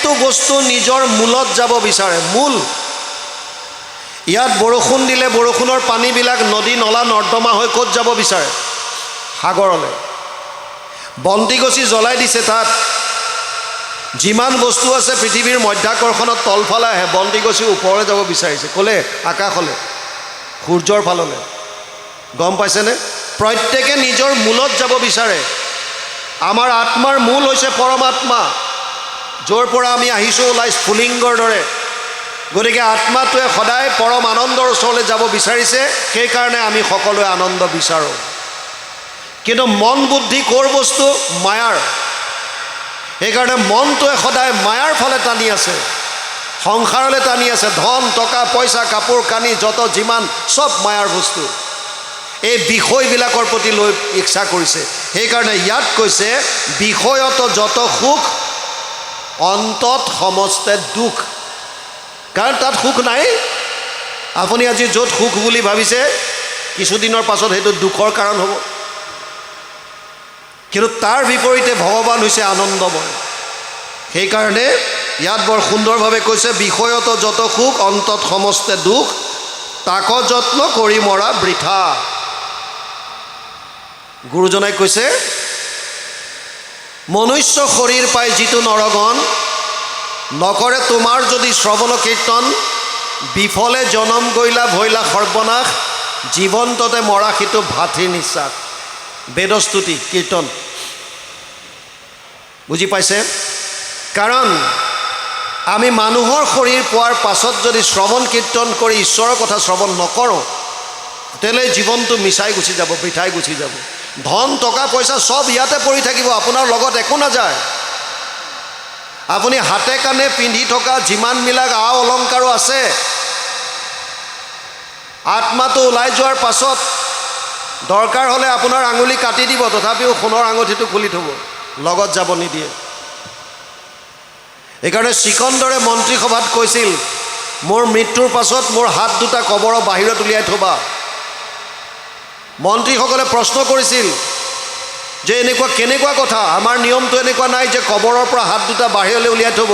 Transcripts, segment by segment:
প্ৰত্যেকটো বস্তু নিজৰ মূলত যাব বিচাৰে। মূল ইয়াত বৰষুণ দিলে বৰষুণৰ পানীবিলাক নদী নলা নৰ্দমা হৈ ক'ত যাব বিচাৰে? সাগৰলৈ। বন্তি গছি জ্বলাই দিছে, তাত যিমান বস্তু আছে পৃথিৱীৰ মধ্যাকৰ্ষণত তলফালে আহে। বন্তি গছি ওপৰলৈ যাব বিচাৰিছে, ক'লে? আকাশলৈ, সূৰ্যৰ ফাললৈ। গম পাইছেনে? প্ৰত্যেকে নিজৰ মূলত যাব বিচাৰে। আমাৰ আত্মাৰ মূল হৈছে পৰমাত্মা, য'ৰ পৰা আমি আহিছোঁ ওলাই স্ফুলিংগৰ দৰে। গতিকে আত্মাটোৱে সদায় পৰম আনন্দৰ ওচৰলৈ যাব বিচাৰিছে, সেইকাৰণে আমি সকলোৱে আনন্দ বিচাৰোঁ। কিন্তু মন বুদ্ধি ক'ৰ বস্তু? মায়াৰ। সেইকাৰণে মনটোৱে সদায় মায়াৰ ফালে টানি আছে, সংসাৰলৈ টানি আছে। ধন টকা পইচা কাপোৰ কানি যত যিমান চব মায়াৰ বস্তু। এই বিষয়বিলাকৰ প্ৰতি লৈ ইচ্ছা কৰিছে। সেইকাৰণে ইয়াত কৈছে বিষয়ত যত সুখ অন্তত সমস্তে দুখ। কাৰণ তাত সুখ নাই। আপুনি আজি য'ত সুখ বুলি ভাবিছে কিছুদিনৰ পাছত সেইটো দুখৰ কাৰণ হ'ব। কিন্তু তাৰ বিপৰীতে ভগৱান হৈছে আনন্দময়। সেইকাৰণে ইয়াত বৰ সুন্দৰভাৱে কৈছে বিষয়ত যত সুখ অন্তত সমস্তে দুখ, তাক যত্ন কৰি মৰা বৃথা। গুৰুজনাই কৈছে মনুষ্য শৰীৰ পাই যিটো নৰগণ, নকৰে তোমাৰ যদি শ্ৰৱণ কীৰ্তন, বিফলে জনম গৈলা ভৈলা সৰ্বনাশ, জীৱন্ততে মৰা সিটো ভাতৃ নিশ্বাস। বেদস্তুতি কীৰ্তন। বুজি পাইছে? কাৰণ আমি মানুহৰ শৰীৰ পোৱাৰ পাছত যদি শ্ৰৱণ কীৰ্তন কৰি ঈশ্বৰৰ কথা শ্ৰৱণ নকৰোঁ, তেতিয়াহ'লে জীৱনটো মিছাই গুচি যাব, বৃথাই গুচি যাব। ধন টকা পইচা চব ইয়াতে পৰি থাকিব, আপোনাৰ লগত একো নাযায়। আপুনি হাতে কাণে পিন্ধি থকা যিমানবিলাক আ অলংকাৰো আছে, আত্মাটো ওলাই যোৱাৰ পাছত দৰকাৰ হ'লে আপোনাৰ আঙুলি কাটি দিব, তথাপিও সোণৰ আঙুঠিটো খুলি থ'ব, লগত যাব নিদিয়ে। এইকাৰণে চিকন্দৰে মন্ত্ৰীসভাত কৈছিল মোৰ মৃত্যুৰ পাছত মোৰ হাত দুটা কবৰৰ বাহিৰত উলিয়াই থবা। মন্ত্ৰীসকলে প্ৰশ্ন কৰিছিল যে এনেকুৱা কেনেকুৱা কথা, আমাৰ নিয়মটো এনেকুৱা নাই যে কবৰৰ পৰা হাত দুটা বাহিৰলৈ উলিয়াই থ'ব।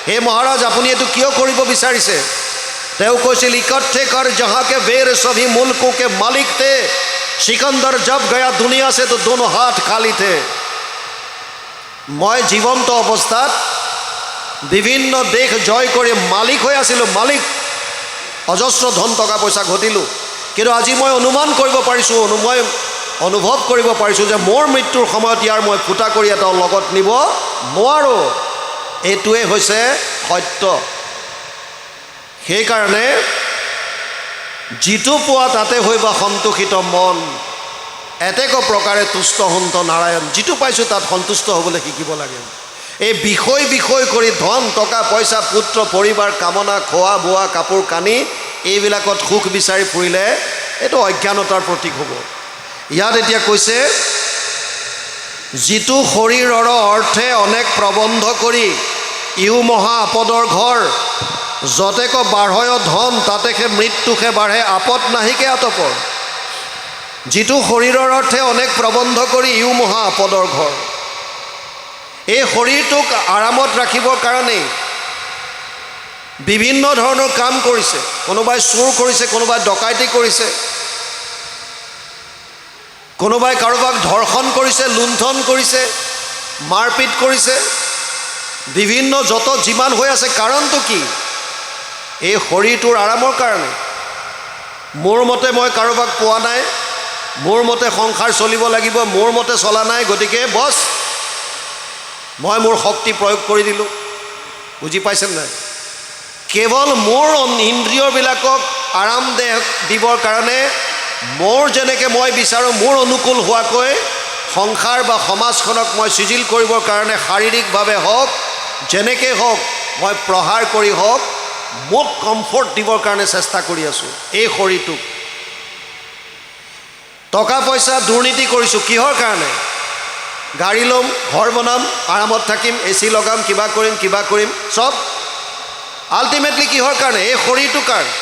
হে মহাৰাজ, আপুনি এইটো কিয় কৰিব বিচাৰিছে? তেওঁ কৈছিল ইকঠে কৰ জহাকে বেৰ সভি মুল্কো কে মালিক থে, সিকন্দৰ জব গয়া দুনিয়া সে তো দোনো হাত খালি থে। মই জীৱন্ত অৱস্থাত বিভিন্ন দেশ জয় কৰি মালিক হৈ আছিলোঁ, মালিক। অজস্ৰ ধন টকা পইচা ঘটিলোঁ। কিন্তু আজি মই অনুমান কৰিব পাৰিছোঁ, মই অনুভৱ কৰিব পাৰিছোঁ যে মোৰ মৃত্যুৰ সময়ত ইয়াৰ মই ফুটা কৰি এটাও লগত নিব নোৱাৰোঁ। এইটোৱে হৈছে সত্য। সেইকাৰণে যিটো পোৱা তাতে হৈবা সন্তোষিত মন, এতেক প্ৰকাৰে তুষ্ট সন্ত নাৰায়ণ। যিটো পাইছোঁ তাত সন্তুষ্ট হ'বলৈ শিকিব লাগে। এই বিষয় কৰি ধন টকা পইচা পুত্ৰ পৰিবাৰ কামনা খোৱা বোৱা কাপোৰ কানি এইবিলাকত সুখ বিচাৰি ফুৰিলে এইটো অজ্ঞানতাৰ প্ৰতীক হ'ব। ইয়াত এতিয়া কৈছে যিটো শৰীৰৰ অৰ্থে অনেক প্ৰবন্ধ কৰি ইউ মহা আপদৰ ঘৰ, যতেক বাঢ়য় ধন তাতেকে মৃত্যুকে বাঢ়ে আপদ নাহিকে আতপৰ। যিটো শৰীৰৰ অৰ্থে অনেক প্ৰবন্ধ কৰি ইউ মহা আপদৰ ঘৰ। এই শৰীৰটোক আৰামত ৰাখিবৰ কাৰণেই বিভিন্ন ধৰণৰ কাম কৰিছে। কোনোবাই চুৰ কৰিছে, কোনোবাই ডকাইতি কৰিছে, কোনোবাই কাৰোবাক ধৰ্ষণ কৰিছে, লুণ্ঠন কৰিছে, মাৰপিট কৰিছে। বিভিন্ন যত যিমান হৈ আছে, কাৰণটো কি? এই শৰীৰটোৰ আৰামৰ কাৰণে। মোৰ মতে মই কাৰোবাক পোৱা নাই, মোৰ মতে সংসাৰ চলিব লাগিব, মোৰ মতে চলা নাই, গতিকে বছ মই মোৰ শক্তি প্ৰয়োগ কৰি দিলোঁ। বুজি পাইছে নাই? কেৱল মোৰ ইন্দ্ৰিয়বিলাকক আৰামদেহ দিবৰ কাৰণে মোৰ যেনেকৈ মই বিচাৰোঁ মোৰ অনুকূল হোৱাকৈ সংসাৰ বা সমাজখনক মই চিজিল কৰিবৰ কাৰণে শাৰীৰিকভাৱে হওক যেনেকৈ হওক মই প্ৰহাৰ কৰি হওক মোক কমফৰ্ট দিবৰ কাৰণে চেষ্টা কৰি আছোঁ। এই শৰীৰটোক টকা পইচা দুৰ্নীতি কৰিছোঁ কিহৰ কাৰণে? গাড়ী ল'ম, ঘৰ বনাম, আৰামত থাকিম, এচি লগাম, কিবা কৰিম, চব আল্টিমেটলি কিহৰ কাৰণে? এই শৰীৰটোৰ কাৰণে।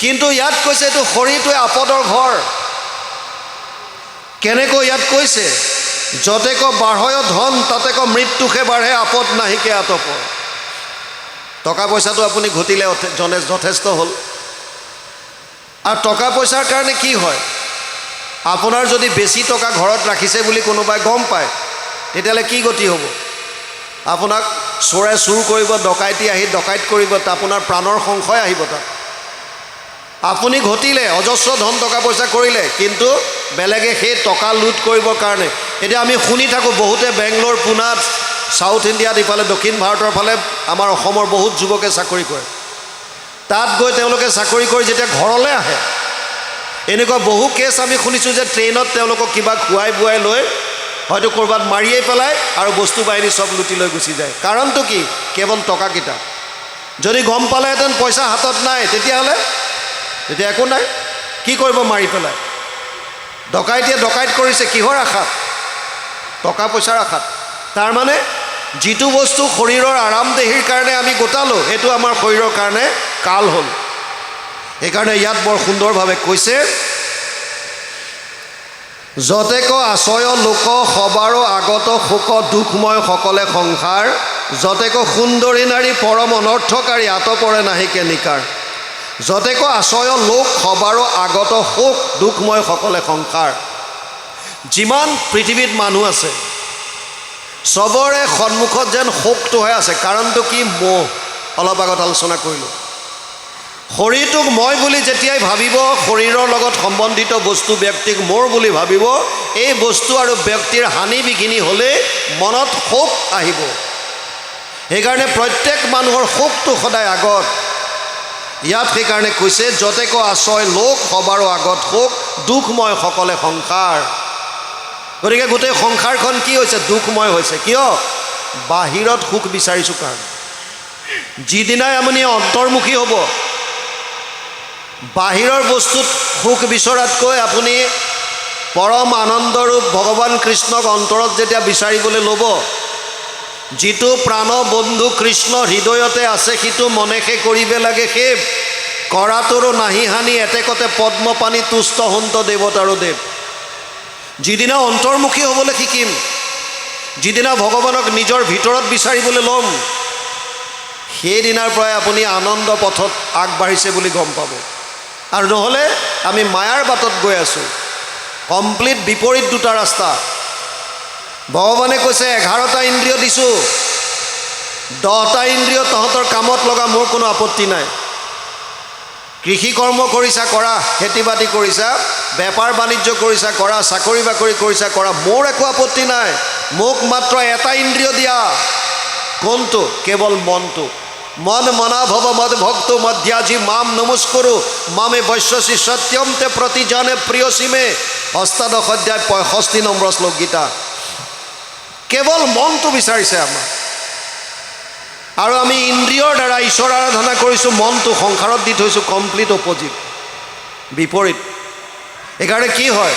কিন্তু ইয়াত কৈছে এইটো শৰীৰটোৱে আপদৰ ঘৰ। কেনেকৈ ইয়াত কৈছে? যতেক বাঢ়য় ধন তাতেক মৃত্যুহে বাঢ়ে আপদ নাহিকে আতপৰ। টকা পইচাটো আপুনি ঘটিলে যথেষ্ট হ'ল। আৰু টকা পইচাৰ কাৰণে কি হয়, আপোনাৰ যদি বেছি টকা ঘৰত ৰাখিছে বুলি কোনোবাই গম পায়, তেতিয়াহ'লে কি গতি হ'ব? আপোনাক চোৰে চুৰ কৰিব, ডকাইতি আহি ডকাইত কৰিব, আপোনাৰ প্ৰাণৰ সংশয় আহিব তাত। আপুনি ঘটিলে অজস্ৰ ধন টকা পইচা কৰিলে, কিন্তু বেলেগে সেই টকা লুট কৰিবৰ কাৰণে, এতিয়া আমি শুনি থাকোঁ বহুতে বেংগলোৰ, পুনাত, সাউথ ইণ্ডিয়াত, ইফালে দক্ষিণ ভাৰতৰ ফালে আমাৰ অসমৰ বহুত যুৱকে চাকৰি কৰে। তাত গৈ তেওঁলোকে চাকৰি কৰি যেতিয়া ঘৰলৈ আহে, এনেকুৱা বহু কেছ আমি শুনিছোঁ যে ট্ৰেইনত তেওঁলোকক কিবা খুৱাই বুৱাই লৈ হয়তো ক'ৰবাত মাৰিয়েই পেলায় আৰু বস্তু বাহিনী চব লুটি লৈ গুচি যায়। কাৰণটো কি? কেৱল টকাকেইটা। যদি গম পালেহেঁতেন পইচা হাতত নাই, তেতিয়াহ'লে তেতিয়া একো নাই, কি কৰিব মাৰি পেলাই? ডকাইতিয়ে ডকাইত কৰিছে কিহৰ আশাত? টকা পইচাৰ আশাত। তাৰমানে যিটো বস্তু শৰীৰৰ আৰামদেহীৰ কাৰণে আমি গোটালোঁ, সেইটো আমাৰ শৰীৰৰ কাৰণে কাল হ'ল। সেইকাৰণে ইয়াত বৰ সুন্দৰভাৱে কৈছে, যতেক আশ্ৰয় লোক সবাৰো আগত শোক দুখময় সকলে সংসাৰ, যতেক সুন্দৰী নাৰী পৰম অনৰ্থকাৰী আতপৰে নাহিকে নিকাৰ। যতেক আশ্ৰয় লোক সবাৰো আগত শোক দুখময় সকলে সংসাৰ। যিমান পৃথিৱীত মানুহ আছে চবৰে সন্মুখত যেন শোকটোহে আছে। কাৰণটো কি? মোহ। অলপ আগত আলোচনা কৰিলোঁ। শৰীৰটোক মই বুলি যেতিয়াই ভাবিব, শৰীৰৰ লগত সম্বন্ধিত বস্তু ব্যক্তিক মোৰ বুলি ভাবিব, এই বস্তু আৰু ব্যক্তিৰ হানি বিঘিনি হ'লে মনত শোক আহিব। সেইকাৰণে প্ৰত্যেক মানুহৰ শোকটো সদায় আগত। ইয়াত সেইকাৰণে কৈছে, যতেক আশ্ৰয় লোক সবাৰো আগত শোক দুখময় সকলে সংসাৰ। গতিকে গোটেই সংসাৰখন কি হৈছে? দুখময় হৈছে। কিয়? বাহিৰত সুখ বিচাৰিছোঁ কাৰণে। যিদিনাই আপুনি অন্তৰ্মুখী হ'ব, বাহিৰৰ বস্তুত সুখ বিচৰাতকৈ আপুনি পৰম আনন্দৰূপ ভগৱান কৃষ্ণক অন্তৰত যেতিয়া বিচাৰিবলৈ ল'ব, যিটো প্ৰাণ বন্ধু কৃষ্ণ হৃদয়তে আছে, সিটো মনেহে কৰিবে লাগে সেৱ, কৰাটোৰো নাহি হানি এতেকতে পদ্মপানী তুষ্ট হন্ত দেৱতাৰো দেৱ। যিদিনা অন্তৰ্মুখী হ'বলৈ শিকিম, যিদিনা ভগৱানক নিজৰ ভিতৰত বিচাৰিবলৈ ল'ম, সেইদিনাৰ পৰাই আপুনি আনন্দ পথত আগবাঢ়িছে বুলি গম পাব। আৰু নহ'লে আমি মায়াৰ বাটত গৈ আছোঁ। কমপ্লিট বিপৰীত দুটা ৰাস্তা। ভগৱানে কৈছে 11টা ইন্দ্ৰিয় দিছোঁ, 10টা ইন্দ্ৰিয় তহঁতৰ কামত লগা, মোৰ কোনো আপত্তি নাই। কৃষি কৰ্ম কৰিছা কৰা, খেতি বাতি কৰিছা, বেপাৰ বাণিজ্য কৰিছা কৰা, চাকৰি বাকৰি কৰিছা কৰা, মোৰ একো আপত্তি নাই। মোক মাত্ৰ এটা ইন্দ্ৰিয় দিয়া। কোনটো? কেৱল মনটো। মন মনা ভৱ মদ ভক্ত মধ্যাজি মাম নমস্কৰো মামে বৈশ্যসী সত্যম তে প্ৰতি জানে প্ৰিয়সীমে। অষ্টাদশ অধ্যায় 65 নম্বৰ শ্লোক গীতা। কেৱল মনটো বিচাৰিছে আমাক, আৰু আমি ইন্দ্ৰিয়ৰ দ্বাৰা ঈশ্বৰ আৰাধনা কৰিছোঁ, মনটো সংসাৰত দি থৈছোঁ। কমপ্লিট অপজিট, বিপৰীত। সেইকাৰণে কি হয়,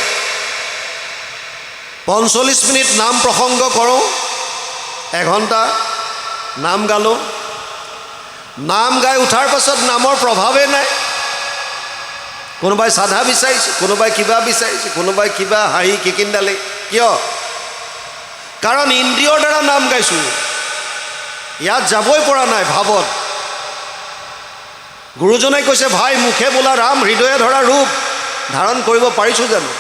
45 মিনিট নাম প্ৰসংগ কৰোঁ, 1 ঘণ্টা নাম গালোঁ, নাম গাই উঠাৰ পাছত নামৰ প্ৰভাৱেই নাই। কোনোবাই চাধা বিচাৰিছে, কোনোবাই কিবা বিচাৰিছে, কোনোবাই কিবা হাঁহি কিকিন্দালি। কিয়? কাৰণ ইন্দ্ৰিয়ৰ দ্বাৰা নাম গাইছোঁ, ইয়াত যাবই পৰা নাই ভাৱত। গুৰুজনে কৈছে, ভাই মুখে বোলা ৰাম, হৃদয়ে ধৰা ৰূপ ধাৰণ কৰিব পাৰিছোঁ জানো?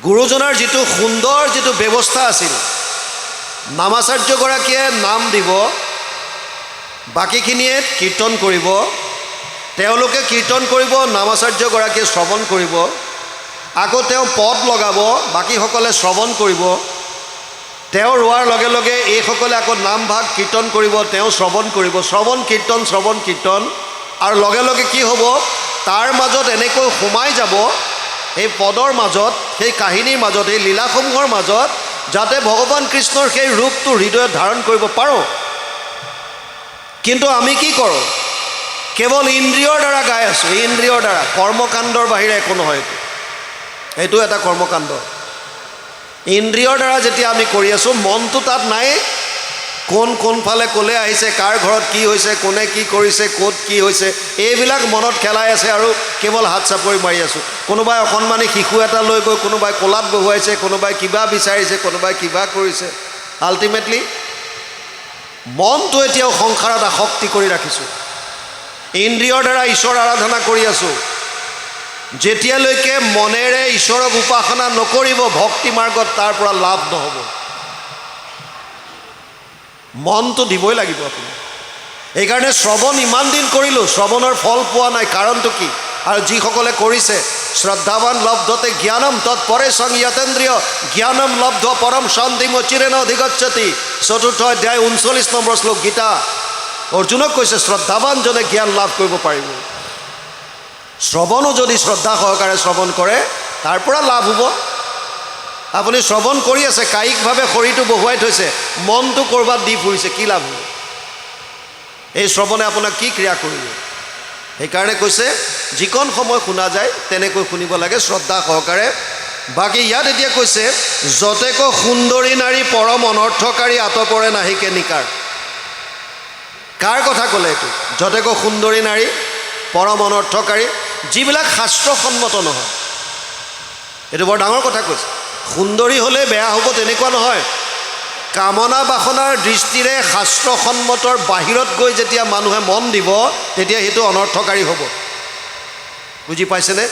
গুৰুজনাৰ যিটো সুন্দৰ যিটো ব্যৱস্থা আছিল, নামাচাৰ্যগৰাকীয়ে নাম দিব, বাকীখিনিয়ে কীৰ্তন কৰিব, তেওঁলোকে কীৰ্তন কৰিব, নামাচাৰ্যগৰাকীয়ে শ্ৰৱণ কৰিব, আকৌ তেওঁ পদ লগাব, বাকীসকলে শ্ৰৱণ কৰিব, তেওঁ ৰোৱাৰ লগে লগে এইসকলে আকৌ নামভাগ কীৰ্তন কৰিব, তেওঁ শ্ৰৱণ কৰিব, শ্ৰৱণ কীৰ্তন, আৰু লগে লগে কি হ'ব, তাৰ মাজত এনেকৈ সোমাই যাব, এই পদৰ মাজত, সেই কাহিনীৰ মাজত, এই লীলাসমূহৰ মাজত, যাতে ভগৱান কৃষ্ণৰ সেই ৰূপটো হৃদয়ত ধাৰণ কৰিব পাৰোঁ। কিন্তু আমি কি কৰোঁ? কেৱল ইন্দ্ৰিয়ৰ দ্বাৰা গাই আছোঁ, ইন্দ্ৰিয়ৰ দ্বাৰা। কৰ্মকাণ্ডৰ বাহিৰে একো নহয়। এইটো এটা কৰ্মকাণ্ড। ইন্দ্ৰিয়ৰ দ্বাৰা যেতিয়া আমি কৰি আছোঁ, মনটো তাত নাই। কোনফালে ক'লে আহিছে, কাৰ ঘৰত কি হৈছে, কোনে কি কৰিছে, ক'ত কি হৈছে, এইবিলাক মনত খেলাই আছে। আৰু কেৱল হাত চাপৰি মাৰি আছোঁ। কোনোবাই অকণমানি শিশু এটা লৈ গৈ কোনোবাই কোলাত বহুৱাইছে, কোনোবাই কিবা বিচাৰিছে, কোনোবাই কিবা কৰিছে। আল্টিমেটলি মনটো এতিয়াও সংসাৰত আসক্তি কৰি ৰাখিছোঁ, ইন্দ্ৰিয়ৰ দ্বাৰা ঈশ্বৰ আৰাধনা কৰি আছোঁ। যেতিয়ালৈকে মনেৰে ঈশ্বৰক উপাসনা নকৰিব ভক্তি মাৰ্গত তাৰ পৰা লাভ নহ'ব। মনটো দিবই লাগিব আপুনি। এইকাৰণে শ্ৰৱণ ইমান দিন কৰিলোঁ, শ্ৰৱণৰ ফল পোৱা নাই। কাৰণটো কি? আৰু যিসকলে কৰিছে, শ্ৰদ্ধাৱান লব্ধতে জ্ঞানম তৎপৰে সংযতেন্দ্ৰিয় জ্ঞানম লব্ধ পৰম শান্তিম চিৰেণ অধিগচ্ছতি। ৪ৰ্থ অধ্যায় ৩৯ নম্বৰ শ্লোক গীতা। অৰ্জুনক কৈছে শ্ৰদ্ধাৱানজনে জ্ঞান লাভ কৰিব পাৰিব। শ্ৰৱণো যদি শ্ৰদ্ধা সহকাৰে শ্ৰৱণ কৰে তাৰ পৰা লাভ হ'ব। আপুনি শ্ৰৱণ কৰি আছে, কায়িকভাৱে শৰীৰটো বহুৱাই থৈছে, মনটো ক'ৰবাত দি ফুৰিছে, কি লাভ হ'ব? এই শ্ৰৱণে আপোনাক কি ক্ৰিয়া কৰিব? সেইকাৰণে কৈছে যিকণ সময় শুনা যায় তেনেকৈ শুনিব লাগে শ্ৰদ্ধা সহকাৰে। বাকী ইয়াত এতিয়া কৈছে যতেক সুন্দৰী নাৰী পৰম অনৰ্থকাৰী আতপৰে নাহিকে নিকাৰ। কাৰ কথা ক'লে এইটো? যতেক সুন্দৰী নাৰী পৰম অনৰ্থকাৰী, যিবিলাক শাস্ত্ৰসন্মত নহয়। এইটো বৰ ডাঙৰ কথা কৈছে। সুন্দৰী হ'লে বেয়া হ'ব তেনেকুৱা নহয়। কামনা বাসনাৰ দৃষ্টিৰে শাস্ত্ৰসন্মতৰ বাহিৰত গৈ যেতিয়া মানুহে মন দিব তেতিয়া সেইটো অনৰ্থকাৰী হ'ব। বুজি পাইছেনে?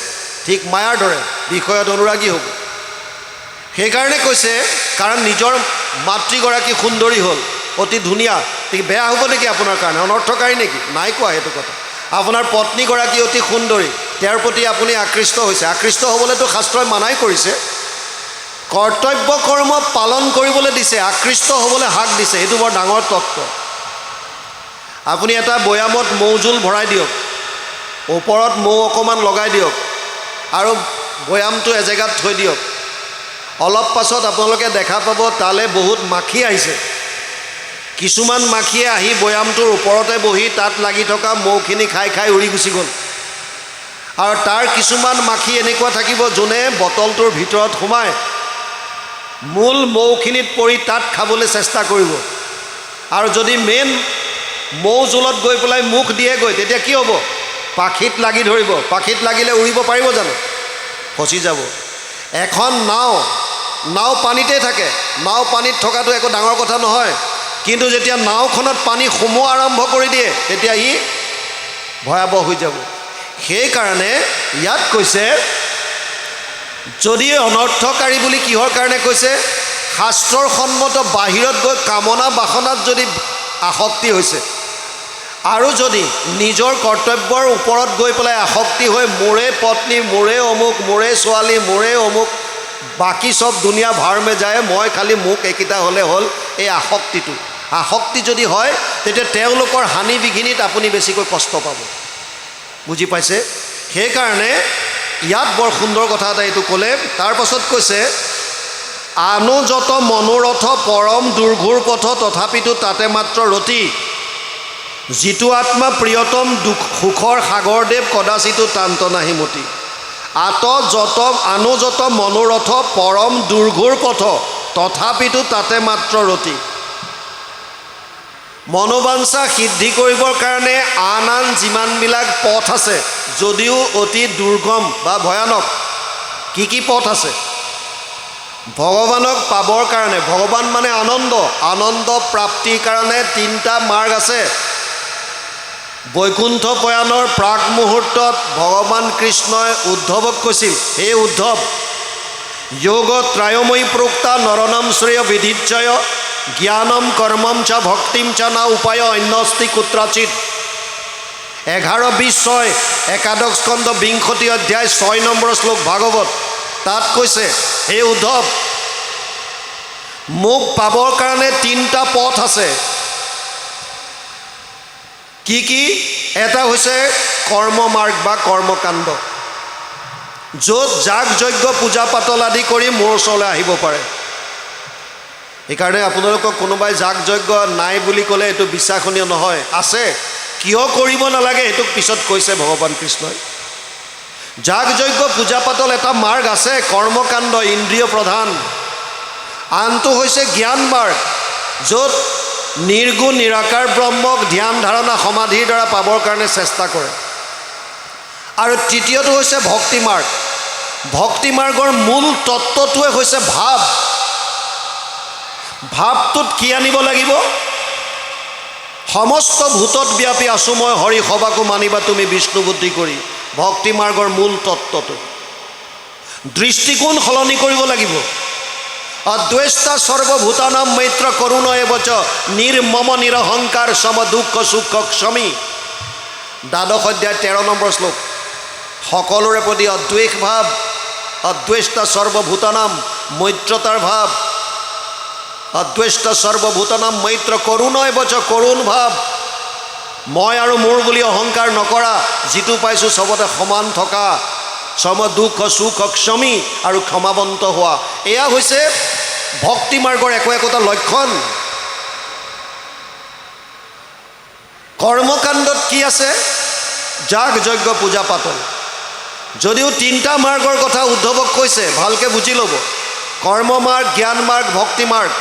ঠিক মায়াৰ দৰে বিষয়ত অনুৰাগী হ'ব। সেইকাৰণে কৈছে, কাৰণ নিজৰ মাতৃগৰাকী সুন্দৰী হ'ল, অতি ধুনীয়া, বেয়া হ'ব নেকি আপোনাৰ কাৰণে? অনৰ্থকাৰী নেকি? নাই কোৱা সেইটো কথা। আপোনাৰ পত্নীগৰাকী অতি সুন্দৰী, তেওঁৰ প্ৰতি আপুনি আকৃষ্ট হৈছে। আকৃষ্ট হ'বলৈতো শাস্ত্ৰই মানাই কৰিছে, কৰ্তব্য কৰ্ম পালন কৰিবলৈ দিছে, আকৃষ্ট হ'বলৈ হাক দিছে। এইটো বৰ ডাঙৰ তত্ত্ব। আপুনি এটা বৈয়ামত মৌজোল ভৰাই দিয়ক, ওপৰত মৌ অকণমান লগাই দিয়ক আৰু বৈয়ামটো এজেগাত থৈ দিয়ক। অলপ পাছত আপোনালোকে দেখা পাব তালৈ বহুত মাখি আহিছে। কিছুমান মাখিয়ে আহি বৈয়ামটোৰ ওপৰতে বহি তাত লাগি থকা মৌখিনি খাই খাই উৰি গুচি গ'ল। আৰু তাৰ কিছুমান মাখি এনেকুৱা থাকিব যোনে বটলটোৰ ভিতৰত সোমাই মূল মৌখিনিত পৰি তাত খাবলৈ চেষ্টা কৰিব। আৰু যদি মেইন মৌ জোলত গৈ পেলাই মুখ দিয়েগৈ তেতিয়া কি হ'ব? পাখিত লাগি ধৰিব। পাখিত লাগিলে উৰিব পাৰিব জানো? ফচি যাব। এখন নাও পানীতে থাকে। নাও পানীত থকাটো একো ডাঙৰ কথা নহয়, কিন্তু যেতিয়া নাওখনত পানী সোমোৱা আৰম্ভ কৰি দিয়ে তেতিয়া ই ভয়াৱহ হৈ যাব। সেইকাৰণে ইয়াত কৈছে যদি অনৰ্থকাৰী বুলি কিহৰ কাৰণে কৈছে? শাস্ত্ৰৰ সন্মত বাহিৰত গৈ কামনা বাসনাত যদি আসক্তি হৈছে, আৰু যদি নিজৰ কৰ্তব্যৰ ওপৰত গৈ পেলাই আসক্তি হৈ মোৰে পত্নী, মোৰে অমুক, মোৰে ছোৱালী, মোৰে অমুক, বাকী চব দুনিয়া ভাৰ মে যায়, মই খালি মোক এইকেইটা হ'লে হ'ল, এই আসক্তি যদি হয় তেতিয়া তেওঁলোকৰ হানি বিঘিনিত আপুনি বেছিকৈ কষ্ট পাব। বুজি পাইছে? সেইকাৰণে ইয়াত বৰ সুন্দৰ কথা এটা এইটো ক'লে। তাৰ পাছত কৈছে আনো যত মনোৰথ পৰম দুৰ্ঘোৰ পথ তথাপিতো তাতে মাত্ৰ ৰতি, যিটো আত্মা প্ৰিয়তম সুখৰ সাগৰদেৱ কদাচিতো টান্ত নাহি মতি। আনো যত মনোৰথ পৰম দুৰ্ঘোৰ পথ তথাপিতো তাতে মাত্ৰ ৰতি। মনোবাঞ্ছা সিদ্ধি কৰিবৰ কাৰণে আন যিমানবিলাক পথ আছে যদিও অতি দুৰ্গম বা ভয়ানক। কি পথ আছে? ভগৱানক পাবৰ কাৰণে, ভগৱান মানে আনন্দ প্ৰাপ্তিৰ কাৰণে 3টা মাৰ্গ আছে। বৈকুণ্ঠ প্ৰয়াণৰ প্ৰাক মুহূৰ্তত ভগৱান কৃষ্ণই উদ্ধৱক কৈছিল, হে উদ্ধৱ, যোগ ত্ৰয়ময়ী প্ৰোক্তা নৰনম শ্ৰেয় বিধিচ্ছয় জ্ঞানম কৰ্মম চ ভক্তিম চ না উপায় অন্যস্তি কুত্ৰাচিত। 11:20 একাদশ স্কন্ধ 20 অধ্যায় 6 নম্বৰ শ্লোক ভাগৱত। তাত কৈছে হে উদ্ধৱ, মোক পাবৰ কাৰণে 3টা পথ আছে। কি? এটা হৈছে কৰ্মমাৰ্গ বা কৰ্মকাণ্ড, য'ত যাগ যজ্ঞ পূজা পাতল আদি কৰি মোৰ ওচৰলৈ আহিব পাৰে। সেইকাৰণে আপোনালোকক কোনোবাই যাগ যজ্ঞ নাই বুলি ক'লে এইটো বিশ্বাসনীয় নহয়। আছে, কিয় কৰিব নালাগে সেইটোক পিছত কৈছে ভগৱান কৃষ্ণই। যাগ যজ্ঞ পূজা পাতল এটা মাৰ্গ আছে, কৰ্মকাণ্ড ইন্দ্ৰিয় প্ৰধান। আনটো হৈছে জ্ঞান মাৰ্গ, য'ত নিৰ্গুণ নিৰাকাৰ ব্ৰহ্মক ধ্যান ধাৰণা সমাধিৰ দ্বাৰা পাবৰ কাৰণে চেষ্টা কৰে। আৰু তৃতীয়টো হৈছে ভক্তি মাৰ্গ। ভক্তি মাৰ্গৰ মূল তত্ত্বটোৱে হৈছে ভাৱ। ভাৱটোত কি আনিব লাগিব? সমস্ত ভূতত ব্যাপী আছো মই হৰি সবাকো মানিবা তুমি বিষ্ণু বুদ্ধি কৰি। ভক্তি মাৰ্গৰ মূল তত্ত্বটো দৃষ্টিকোণ সলনি কৰিব লাগিব। অদ্বেষ্টা সৰ্বভূতানাম মৈত্ৰ কৰুণ এবচ নিৰ্মম নিৰহংকাৰ সম দুঃখ সুখ ক্ষমী। দ্বাদশ অধ্যায় 13 নম্বৰ শ্লোক। সকলোৰে প্ৰতি অদ্বেষ ভাৱ, অদ্বেষ্টা সৰ্বভূতানাম মৈত্ৰতাৰ ভাৱ, অদ্বেষ্টা সৰ্বভূতানাম মৈত্ৰ কৰুণ এবচ কৰুণ ভাৱ। মই আৰু মোৰ বুলি অহংকাৰ নকৰা, যিটো পাইছোঁ চবতে সমান থকা, সম দুঃখ সুখ ক্ষমী আৰু ক্ষমাবন্ত হোৱা। এয়া হৈছে ভক্তি মাৰ্গৰ একোটা লক্ষণ। কৰ্মকাণ্ডত কি আছে? যাগ যজ্ঞ পূজা পাতল। যদিও তিনিটা মাৰ্গৰ কথা উদ্ধৱক কৈছে, ভালকৈ বুজি ল'ব। কৰ্ম মাৰ্গ, জ্ঞান মাৰ্গ, ভক্তি মাৰ্গ।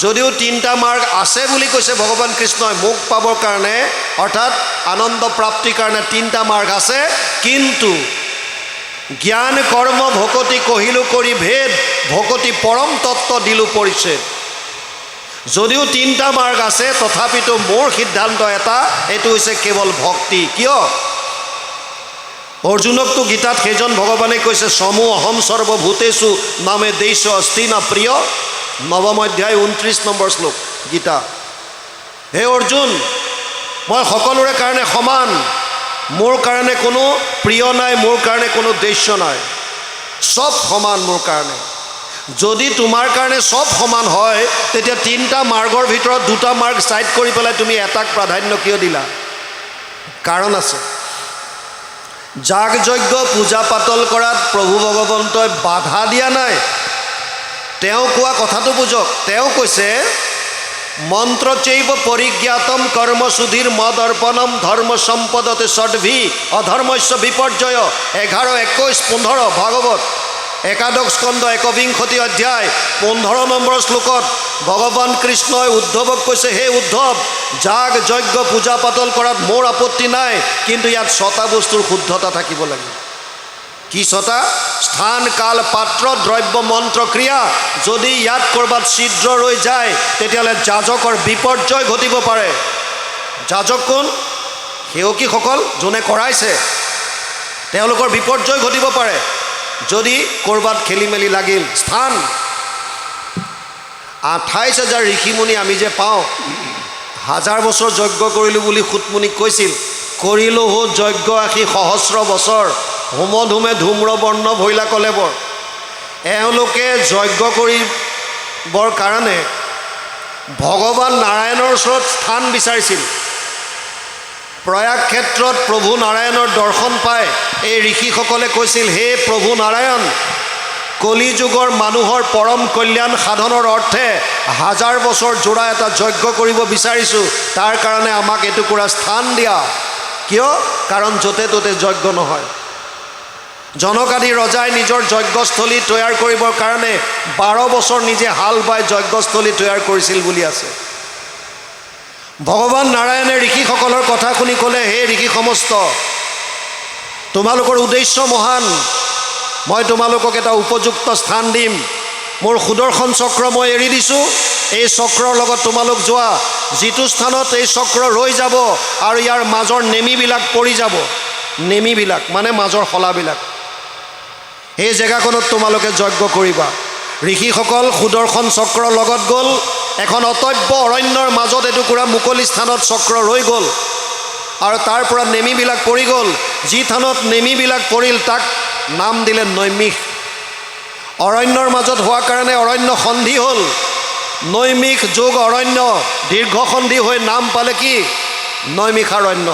যদিও তিনিটা মাৰ্গ আছে বুলি কৈছে ভগৱান কৃষ্ণই মোক পাবৰ কাৰণে, অৰ্থাৎ আনন্দ প্ৰাপ্তিৰ কাৰণে তিনিটা মাৰ্গ আছে, কিন্তু জ্ঞান কৰ্ম ভকতি কহিলো কৰি ভেদ, ভকতি পৰম তত্ত্ব দিলো পৰিচ্ছেদ। যদিও তিনিটা মাৰ্গ আছে, তথাপিতো মোৰ সিদ্ধান্ত এটা, এইটো হৈছে কেৱল ভক্তি। কিয়? অৰ্জুনকতো গীতাত সেইজন ভগৱানে কৈছে সমু অহম সৰ্বভূতেষু নামে দেশ অস্তি না প্ৰিয়। নৱম অধ্যায় 29 নম্বৰ শ্লোক গীতা। হে অৰ্জুন, মই সকলোৰে কাৰণে সমান, মোৰ কাৰণে কোনো প্ৰিয় নাই, মোৰ কাৰণে কোনো দেশ্য নাই, চব সমান মোৰ কাৰণে। যদি তোমাৰ কাৰণে চব সমান হয়, তেতিয়া তিনিটা মাৰ্গৰ ভিতৰত দুটা মাৰ্গ চাইড কৰি পেলাই তুমি এটাক প্ৰাধান্য কিয় দিলা? কাৰণ আছে। যাগ যজ্ঞ পূজা পাতল কৰাত প্ৰভু ভগৱন্তই বাধা দিয়া নাই। তেওঁ কোৱা কথাটো বুজক। তেওঁ কৈছে মন্ত্ৰচৈব পৰিজ্ঞাতম কৰ্মসুধীৰ মদ অৰ্পণম ধৰ্ম সম্পদতে ষডভি অধৰ্মস্য বিপৰ্যয়। 11, 21, 15 ভাগৱত একাদশ স্কন্ধ 21 অধ্যায় 15 নম্বৰ শ্লোকত ভগৱান কৃষ্ণই উদ্ধৱক কৈছে, হে উদ্ধৱ, যাগ যজ্ঞ পূজা পাতল কৰাত মোৰ আপত্তি নাই, কিন্তু ইয়াত 6টা বস্তুৰ শুদ্ধতা থাকিব লাগে। কি 6টা? স্থান, কাল, পাত্ৰ, দ্ৰব্য, মন্ত্ৰ, ক্ৰিয়া। যদি ইয়াত ক'ৰবাত ছিদ্ৰ ৰৈ যায়, তেতিয়াহ'লে যাজকৰ বিপৰ্যয় ঘটিব পাৰে। যাজক কোন? সেৱকীসকল, যোনে কৰাইছে, তেওঁলোকৰ বিপৰ্যয় ঘটিব পাৰে যদি ক'ৰবাত খেলি মেলি লাগিল। স্থান, 28,000 ঋষিমুনি আমি যে পাওঁ, 1000 বছৰ যজ্ঞ কৰিলোঁ বুলি সুতমুনিক কৈছিল। কৰিলোঁ হো যজ্ঞ আশী সহস্ৰ বছৰ, হোম ধুমে ধূম্ৰ বৰ্ণ ভৈলা কলেবৰ। এওঁলোকে যজ্ঞ কৰিবৰ কাৰণে ভগৱান নাৰায়ণৰ ওচৰত স্থান বিচাৰিছিল। প্ৰয়াগ ক্ষেত্ৰত প্ৰভু নাৰায়ণৰ দৰ্শন পাই এই ঋষিসকলে কৈছিল, হে প্ৰভু নাৰায়ণ, কলি যুগৰ মানুহৰ পৰম কল্যাণ সাধনৰ অৰ্থে 1000 বছৰ জোৰা এটা যজ্ঞ কৰিব বিচাৰিছোঁ, তাৰ কাৰণে আমাক এটুকুৰা স্থান দিয়া। কিয়? কাৰণ য'তে ত'তে যজ্ঞ নহয়। জনক আদি ৰজাই নিজৰ যজ্ঞস্থলী তৈয়াৰ কৰিবৰ কাৰণে 12 বছৰ নিজে হাল বাই যজ্ঞস্থলী তৈয়াৰ কৰিছিল বুলি আছে। ভগৱান নাৰায়ণে ঋষিসকলৰ কথা শুনি ক'লে, হে ঋষি সমস্ত, তোমালোকৰ উদ্দেশ্য মহান, মই তোমালোকক এটা উপযুক্ত স্থান দিম। মোৰ সুদৰ্শন চক্ৰ মই এৰি দিছোঁ, এই চক্ৰৰ লগত তোমালোক যোৱা। যিটো স্থানত এই চক্ৰ ৰৈ যাব আৰু ইয়াৰ মাজৰ নেমিবিলাক পৰি যাব, নেমিবিলাক মানে মাজৰ শলাবিলাক, সেই জেগাখনত তোমালোকে যজ্ঞ কৰিবা। ঋষিসকল সুদৰ্শন চক্ৰৰ লগত গ'ল। এখন অতব্য অৰণ্যৰ মাজত এটুকুৰা মুকলি স্থানত চক্ৰ ৰৈ গ'ল আৰু তাৰ পৰা নেমিবিলাক পৰি গ'ল। যি থানত নেমিবিলাক পৰিল তাক নাম দিলে নৈমিষ। অৰণ্যৰ মাজত হোৱা কাৰণে অৰণ্য সন্ধি হ'ল। নৈমিষ যোগ অৰণ্য দীৰ্ঘ সন্ধি হৈ নাম পালে কি? নৈমিষাৰণ্য।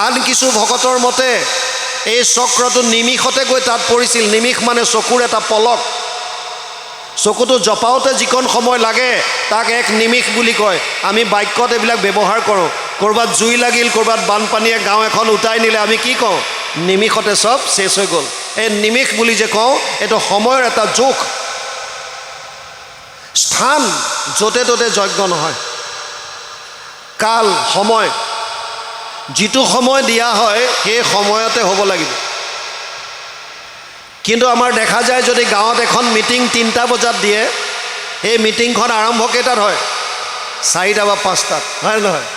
আন কিছু ভকতৰ মতে এই চক্ৰটো নিমিষতে গৈ তাত পৰিছিল। নিমিষ মানে চকুৰ এটা পলক। চকুটো জপাওঁতে যিকণ সময় লাগে তাক এক নিমিষ বুলি কয়। আমি বাক্যত এইবিলাক ব্যৱহাৰ কৰোঁ। ক'ৰবাত জুই লাগিল, ক'ৰবাত বানপানীয়ে গাঁও এখন উটাই নিলে, আমি কি কওঁ? নিমিষতে চব শেষ হৈ গ'ল। এই নিমিষ বুলি যে কওঁ, এইটো সময়ৰ এটা জোখ। স্থান য'তে ত'তে যজ্ঞ নহয়। কাল, সময়, যিটো সময় দিয়া হয় সেই সময়তে হ'ব লাগিব। কিন্তু আমাৰ দেখা যায় যদি গাঁৱত এখন মিটিং 3টা বজাত দিয়ে, সেই মিটিংখন আৰম্ভ কেইটাত হয়? 4টা বা 5টাত, হয় নহয়?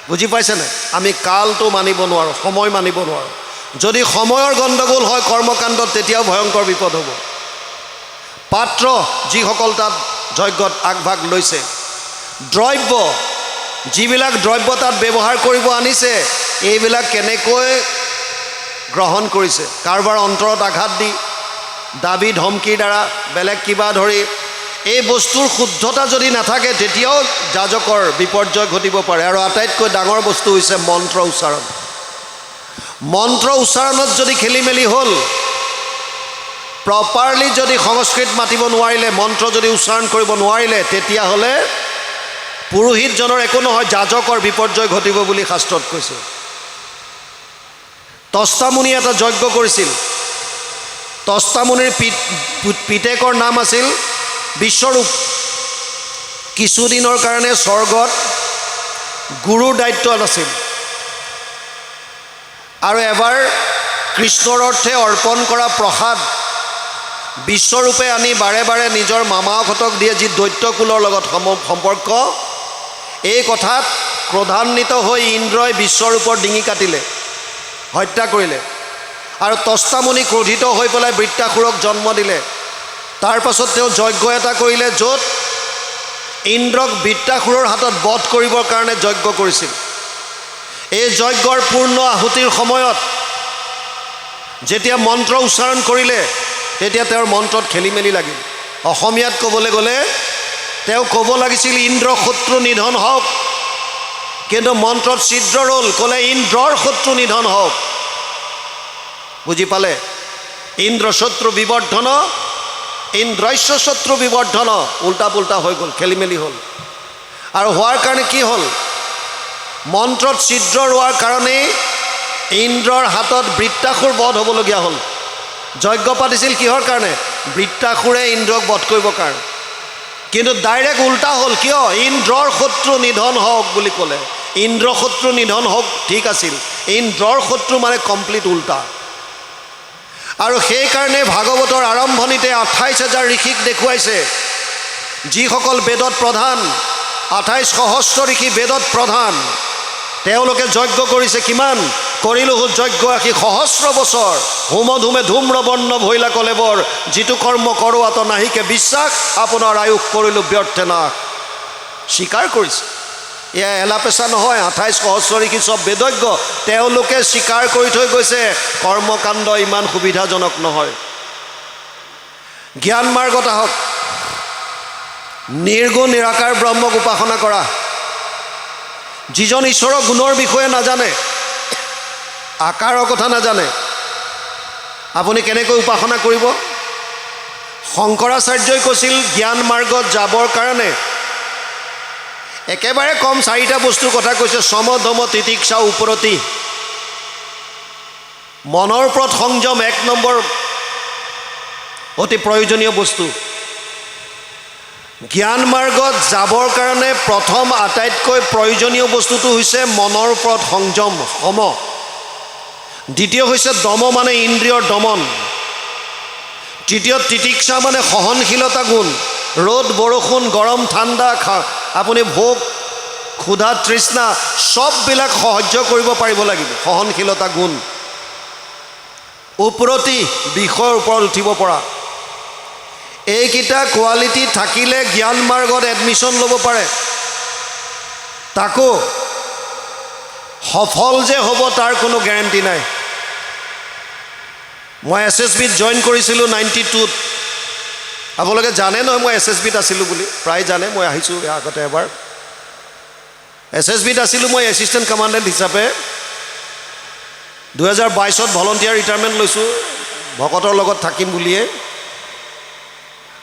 বুজি পাইছেনে? আমি কালটো মানিব নোৱাৰোঁ, সময় মানিব নোৱাৰোঁ। যদি সময়ৰ গণ্ডগোল হয় কৰ্মকাণ্ডত, তেতিয়াও ভয়ংকৰ বিপদ হ'ব। পাত্ৰ যিসকল তাত যজ্ঞত আগভাগ লৈছে, দ্ৰব্য যিবিলাক দ্ৰব্য তাত ব্যৱহাৰ কৰিব আনিছে, এইবিলাক কেনেকৈ গ্ৰহণ কৰিছে? কাৰোবাৰ অন্তৰত আঘাত দি, দাবী ধমকিৰ দ্বাৰা, বেলেগ কিবা ধৰি, এই বস্তুৰ শুদ্ধতা যদি নাথাকে তেতিয়াও যাজকৰ বিপৰ্যয় ঘটিব পাৰে। আৰু আটাইতকৈ ডাঙৰ বস্তু হৈছে মন্ত্ৰ উচ্চাৰণ। মন্ত্ৰ উচ্চাৰণত যদি খেলি মেলি হ'ল, প্ৰপাৰলি যদি সংস্কৃত মাতিব নোৱাৰিলে, মন্ত্ৰ যদি উচ্চাৰণ কৰিব নোৱাৰিলে, তেতিয়াহ'লে পুৰোহিতজনৰ একো নহয়, যাজকৰ বিপৰ্যয় ঘটিব বুলি শাস্ত্ৰত কৈছে। তস্তামুনি এটা যজ্ঞ কৰিছিল। তস্তামুনিৰ পিতেকৰ নাম আছিল বিশ্বৰূপ। কিছুদিনৰ কাৰণে স্বৰ্গত গুৰুৰ দায়িত্বত আছিল। আৰু এবাৰ কৃষ্ণৰ অৰ্থে অৰ্পণ কৰা প্ৰসাদ বিশ্বৰূপে আনি বাৰে বাৰে নিজৰ মামাহঁতক দিয়ে, যি দৈত্যকুলৰ লগত সম্পৰ্ক। এই কথাত ক্ৰোধান্বিত হৈ ইন্দ্ৰই বিশ্বৰূপৰ ডিঙি কাটিলে, হত্যা কৰিলে। আৰু তস্তামুনি ক্ৰোধিত হৈ পেলাই বৃত্তাসুৰক জন্ম দিলে। তাৰ পাছত তেওঁ যজ্ঞ এটা কৰিলে, য'ত ইন্দ্ৰক বৃত্তাসুৰৰ হাতত বধ কৰিবৰ কাৰণে যজ্ঞ কৰিছিল। এই যজ্ঞৰ পূৰ্ণ আহুতিৰ সময়ত যেতিয়া মন্ত্ৰ উচ্চাৰণ কৰিলে, তেতিয়া তেওঁৰ মন্ত্ৰত খেলি মেলি লাগিল। অসমীয়াত ক'বলৈ গ'লে তেওঁ ক'ব লাগিছিল ইন্দ্ৰ শত্ৰু নিধন হওক, কিন্তু মন্ত্ৰত ছিদ্ৰ ৰ'ল, ক'লে ইন্দ্ৰৰ শত্ৰু নিধন হওক। বুজি পালে? ইন্দ্ৰ শত্ৰু বিবৰ্ধন, ইন্দ্ৰস্য শত্ৰু বিবৰ্ধন, উল্টা পুল্টা হৈ গ'ল, খেলি মেলি হ'ল। আৰু হোৱাৰ কাৰণে কি হ'ল? মন্ত্ৰত ছিদ্ৰ ৰোৱাৰ কাৰণেই ইন্দ্ৰৰ হাতত বৃত্তাসুৰ বধ হ'বলগীয়া হ'ল। যজ্ঞ পাতিছিল কিহৰ কাৰণে? বৃত্তাসুৰে ইন্দ্ৰক বধ কৰিবৰ কাৰণে। কিন্তু ডাইৰেক্ট উল্টা হ'ল। কিয়? ইন্দ্ৰৰ শত্ৰু নিধন হওক বুলি ক'লে। ইন্দ্ৰ শত্ৰু নিধন হওক ঠিক আছিল, ইন্দ্ৰৰ শত্ৰু মানে কমপ্লিট উল্টা। আৰু সেইকাৰণে ভাগৱতৰ আৰম্ভণিতে 28,000 ঋষিক দেখুৱাইছে, যিসকল বেদত প্ৰধান। 28 সহস্ৰ ঋষি বেদত প্ৰধান। তেওঁলোকে যজ্ঞ কৰিছে কিমান? কৰিলো যজ্ঞ 80 সহস্ৰ বছৰ। হোমধূমে ধূম্ৰবৰ্ণ ভৈলা কলেবৰ, যিটো কৰ্ম কৰোৱাত নাহিকে বিশ্বাস, আপোনাৰ আয়ুস কৰিলো ব্যৰ্থে না। স্বীকাৰ কৰিছে। এয়া এলা পেচা নহয়। 28 সহস্ৰ ঋষি চব বেদজ্ঞ। তেওঁলোকে স্বীকাৰ কৰি থৈ গৈছে কৰ্মকাণ্ড ইমান সুবিধাজনক নহয়। জ্ঞান মাৰ্গত আহক। নিৰ্গুণ নিৰাকাৰ ব্ৰহ্মক উপাসনা কৰা। যিজন ঈশ্বৰৰ গুণৰ বিষয়ে নাজানে, আকাৰৰ কথা নাজানে, আপুনি কেনেকৈ উপাসনা কৰিব? শংকৰাচাৰ্যই কৈছিল জ্ঞান মাৰ্গত যাবৰ কাৰণে একেবাৰে কম 4টা বস্তুৰ কথা কৈছে। সম দম তিতিক্ষা উপৰতি। মনৰ ওপৰত সংযম 1 নম্বৰ অতি প্ৰয়োজনীয় বস্তু। জ্ঞান মাৰ্গত যাবৰ কাৰণে প্ৰথম আটাইতকৈ প্ৰয়োজনীয় বস্তুটো হৈছে মনৰ ওপৰত সংযম, সম। দ্বিতীয় হৈছে দম মানে ইন্দ্ৰিয়ৰ দমন। তৃতীয় তিতিক্ষা মানে সহনশীলতা গুণ। ৰ'দ বৰষুণ, গৰম ঠাণ্ডা, আপুনি ভোগ ক্ষুধা তৃষ্ণা সববিলাক সহ্য কৰিব পাৰিব লাগিব, সহনশীলতা গুণ। ওপৰতি বিষয়ৰ ওপৰত উঠিব পৰা। এইকেইটা কোৱালিটি থাকিলে জ্ঞান মাৰ্গত এডমিশ্যন ল'ব পাৰে। তাকো সফল যে হ'ব তাৰ কোনো গেৰেণ্টি নাই। মই SSBত জইন কৰিছিলোঁ 92ত। আপোনালোকে জানে নহয় মই SSBত আছিলোঁ বুলি, প্ৰায় জানে। মই আহিছোঁ আগতে এবাৰ। SSBত আছিলোঁ মই এছিষ্টেণ্ট কমাণ্ডেণ্ট হিচাপে। 2022ত ভলণ্টিয়াৰ ৰিটায়াৰমেণ্ট লৈছোঁ, ভকতৰ লগত থাকিম বুলিয়ে।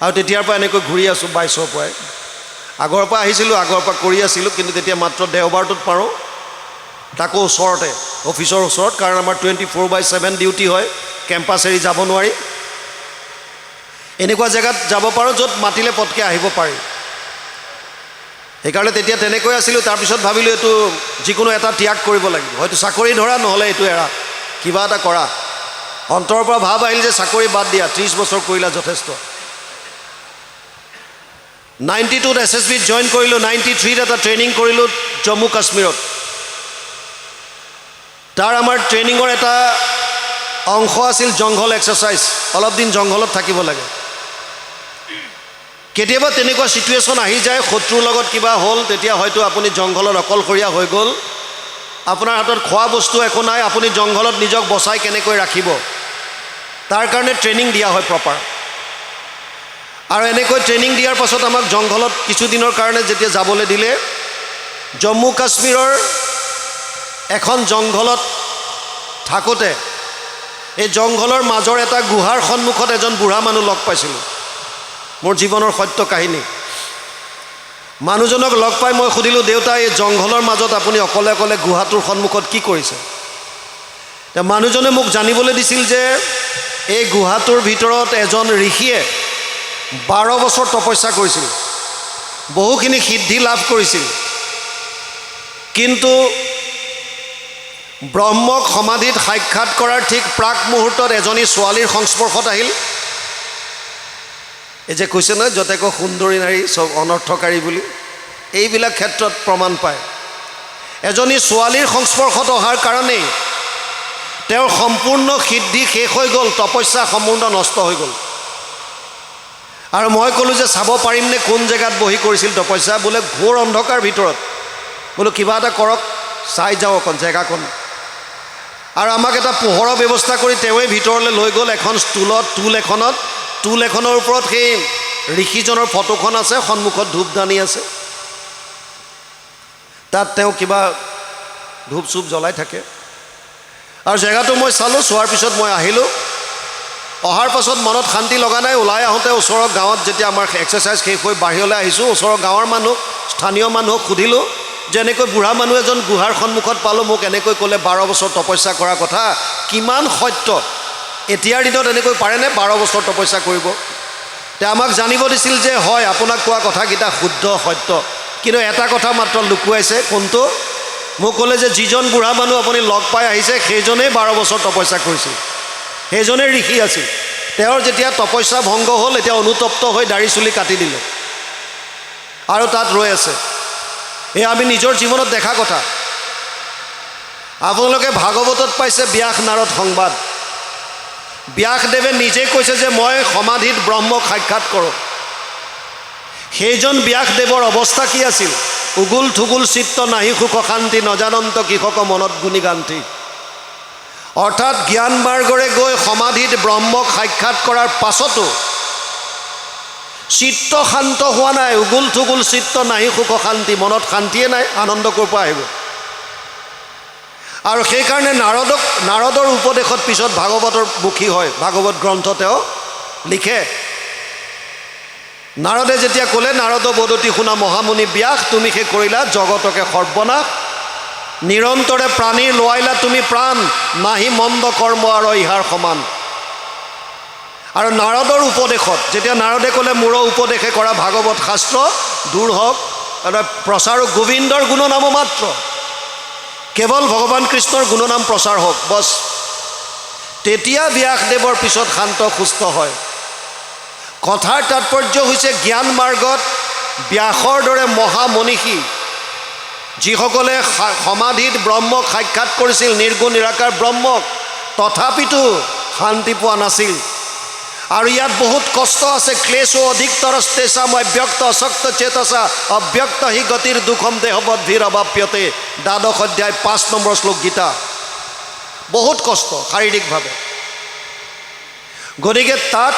আৰু তেতিয়াৰ পৰা এনেকৈ ঘূৰি আছোঁ 22ৰ পৰাই। আগৰ পৰা আহিছিলোঁ, আগৰ পৰা কৰি আছিলোঁ, কিন্তু তেতিয়া মাত্ৰ দেওবাৰটোত পাৰোঁ, তাকো ওচৰতে, অফিচৰ ওচৰত। কাৰণ আমাৰ 24/7 ডিউটি হয়, কেম্পাছ এৰি যাব নোৱাৰি। এনেকুৱা জেগাত যাব পাৰোঁ য'ত মাতিলে পটকৈ আহিব পাৰি। সেইকাৰণে তেতিয়া তেনেকৈ আছিলোঁ। তাৰপিছত ভাবিলোঁ এইটো যিকোনো এটা ত্যাগ কৰিব লাগিব, হয়তো চাকৰি ধৰা নহ'লে এইটো এৰা, কিবা এটা কৰা। অন্তৰৰ পৰা ভাৱ আহিল যে চাকৰি বাদ দিয়া, 30 বছৰ কৰিলা যথেষ্ট। 92ত SSBত জইন কৰিলোঁ, 93ত এটা ট্ৰেইনিং কৰিলোঁ জম্মু কাশ্মীৰত। তাৰ আমাৰ ট্ৰেইনিঙৰ এটা অংশ আছিল জংঘল এক্সাৰচাইজ, অলপ দিন জংঘলত থাকিব লাগে। কেতিয়াবা তেনেকুৱা চিটুৱেশ্যন আহি যায়, শত্ৰুৰ লগত কিবা হ'ল, তেতিয়া হয়তো আপুনি জংঘলত অকলশৰীয়া হৈ গ'ল, আপোনাৰ হাতত খোৱা বস্তু একো নাই, আপুনি জংঘলত নিজক বচাই কেনেকৈ ৰাখিব, তাৰ কাৰণে ট্ৰেইনিং দিয়া হয় প্ৰপাৰ। আৰু এনেকৈ ট্ৰেইনিং দিয়াৰ পাছত আমাক জংঘলত কিছুদিনৰ কাৰণে যেতিয়া যাবলৈ দিলে, জম্মু কাশ্মীৰৰ এখন জংঘলত থাকোঁতে এই জংঘলৰ মাজৰ এটা গুহাৰ সন্মুখত এজন বুঢ়া মানুহ লগ পাইছিলোঁ। মোৰ জীৱনৰ সত্য কাহিনী। মানুহজনক লগ পাই মই সুধিলোঁ, দেউতা এই জংঘলৰ মাজত আপুনি অকলে অকলে গুহাটোৰ সন্মুখত কি কৰিছে? মানুহজনে মোক জানিবলৈ দিছিল যে এই গুহাটোৰ ভিতৰত এজন ঋষিয়ে 12 বছৰ তপস্যা কৰিছিল, বহুখিনি সিদ্ধি লাভ কৰিছিল, কিন্তু ব্ৰহ্মক সমাধিত সাক্ষাৎ কৰাৰ ঠিক প্ৰাক মুহূৰ্তত এজনী ছোৱালীৰ সংস্পৰ্শত আহিল। এই যে কৈছে নহয় যতেক সুন্দৰী নাৰী চব অনৰ্থকাৰী বুলি, এইবিলাক ক্ষেত্ৰত প্ৰমাণ পায়। এজনী ছোৱালীৰ সংস্পৰ্শত অহাৰ কাৰণেই তেওঁৰ সম্পূৰ্ণ সিদ্ধি শেষ হৈ গ'ল, তপস্যা সম্পূৰ্ণ নষ্ট হৈ গ'ল। আৰু মই ক'লোঁ যে চাব পাৰিমনে কোন জেগাত বহি কৰিছিল তপস্যা? বোলে ঘোৰ অন্ধকাৰ ভিতৰত। বোলো কিবা এটা কৰক, চাই যাওঁ অকণ জেগাকণ। আৰু আমাক এটা পোহৰৰ ব্যৱস্থা কৰি তেওঁৱে ভিতৰলৈ লৈ গ'ল। এখন টুল এখনৰ ওপৰত সেই ঋষিজনৰ ফটোখন আছে, সন্মুখত ধূপদানি আছে, তাত তেওঁ কিবা ধূপ চুপ জ্বলাই থাকে। আৰু জেগাটো মই চালোঁ, চোৱাৰ পিছত মই আহিলোঁ। অহাৰ পাছত মনত শান্তি লগা নাই। ওলাই আহোঁতে ওচৰৰ গাঁৱত যেতিয়া আমাৰ এক্সাৰচাইজ শেষ হৈ বাহিৰলৈ আহিছোঁ, ওচৰৰ গাঁৱৰ মানুহ, স্থানীয় মানুহক সুধিলোঁ যে এনেকৈ বুঢ়া মানুহ এজন গুহাৰ সন্মুখত পালোঁ, মোক এনেকৈ ক'লে 12 বছৰ তপস্যা কৰাৰ কথা, কিমান সত্য? এতিয়াৰ দিনত এনেকৈ পাৰেনে 12 বছৰ তপস্যা কৰিব? তেওঁ আমাক জানিব দিছিল যে হয়, আপোনাক কোৱা কথাকেইটা শুদ্ধ সত্য, কিন্তু এটা কথা মাত্ৰ লুকুৱাইছে। কোনটো? মোক ক'লে যে যিজন বুঢ়া মানুহ আপুনি লগ পাই আহিছে সেইজনেই 12 বছৰ তপস্যা কৰিছিল, সেইজনে ঋষি আছিল। তেওঁৰ যেতিয়া তপস্যা ভংগ হ'ল, এতিয়া অনুতপ্ত হৈ দাড়ি চুলি কাটি দিলে আৰু তাত ৰৈ আছে। এই আমি নিজৰ জীৱনত দেখা কথা। আপোনালোকে ভাগৱতত পাইছে ব্যাস নাৰদ সংবাদ। ব্যাসদেৱে নিজে কৈছে যে মই সমাধিত ব্ৰহ্মক সাক্ষাৎ কৰোঁ। সেইজন ব্যাসদেৱৰ অৱস্থা কি আছিল? উগুল থুগুল চিত্ত নাহি সুখ শান্তি, নজানন্ত কৃষক মনত গুণিগান্তি। অৰ্থাৎ জ্ঞান মাৰ্গৰে গৈ সমাধিত ব্ৰহ্মক সাক্ষাৎ কৰাৰ পাছতো চিত্ত শান্ত হোৱা নাই। উগুল থুগুল চিত্ত নাহি সুখ শান্তি, মনত শান্তিয়ে নাই, আনন্দ ক'ৰ পৰা আহিব? আৰু সেইকাৰণে নাৰদৰ উপদেশত পিছত ভাগৱতৰ মুখী হয়। ভাগৱত গ্ৰন্থ তেওঁ লিখে। নাৰদে যেতিয়া ক'লে, নাৰদ বদতি শুনা মহামুনি ব্যাস, তুমি সেই কৰিলা জগতকে সৰ্বনাশ, নিৰন্তৰে প্ৰাণীৰ লোৱাইলা তুমি প্ৰাণ, নাহি মন্দ কৰ্ম আৰু ইহাৰ সমান। আৰু নাৰদৰ উপদেশত যেতিয়া নাৰদে ক'লে মোৰ উপদেশে কৰা ভাগৱত শাস্ত্ৰ দূৰ হওক, প্ৰচাৰ গোবিন্দৰ গুণনাম মাত্ৰ, কেৱল ভগৱান কৃষ্ণৰ গুণনাম প্ৰচাৰ হওক, বছ। তেতিয়া ব্যাসদেৱৰ পিছত শান্ত সুস্থ হয়। কথাৰ তাৎপৰ্য হৈছে জ্ঞান মাৰ্গত ব্যাসৰ দৰে মহামনীষী যিসকলে সমাধিত ব্ৰহ্মক সাক্ষাৎ কৰিছিল, নিৰ্গুণ নিৰাকাৰ ব্ৰহ্মক, তথাপিতো শান্তি পোৱা নাছিল। আৰু ইয়াত বহুত কষ্ট আছে। ক্লেশো অধিকতৰস্তেষাম অব্যক্ত অশক্ত চেতসা অব্যক্ত হি গতিৰ দুখম দেহবদ্ভিৰ অবাপ্যতে, 12 অধ্যায় 5 নম্বৰ শ্লোক গীতা। বহুত কষ্ট শাৰীৰিকভাৱে। গতিকে তাত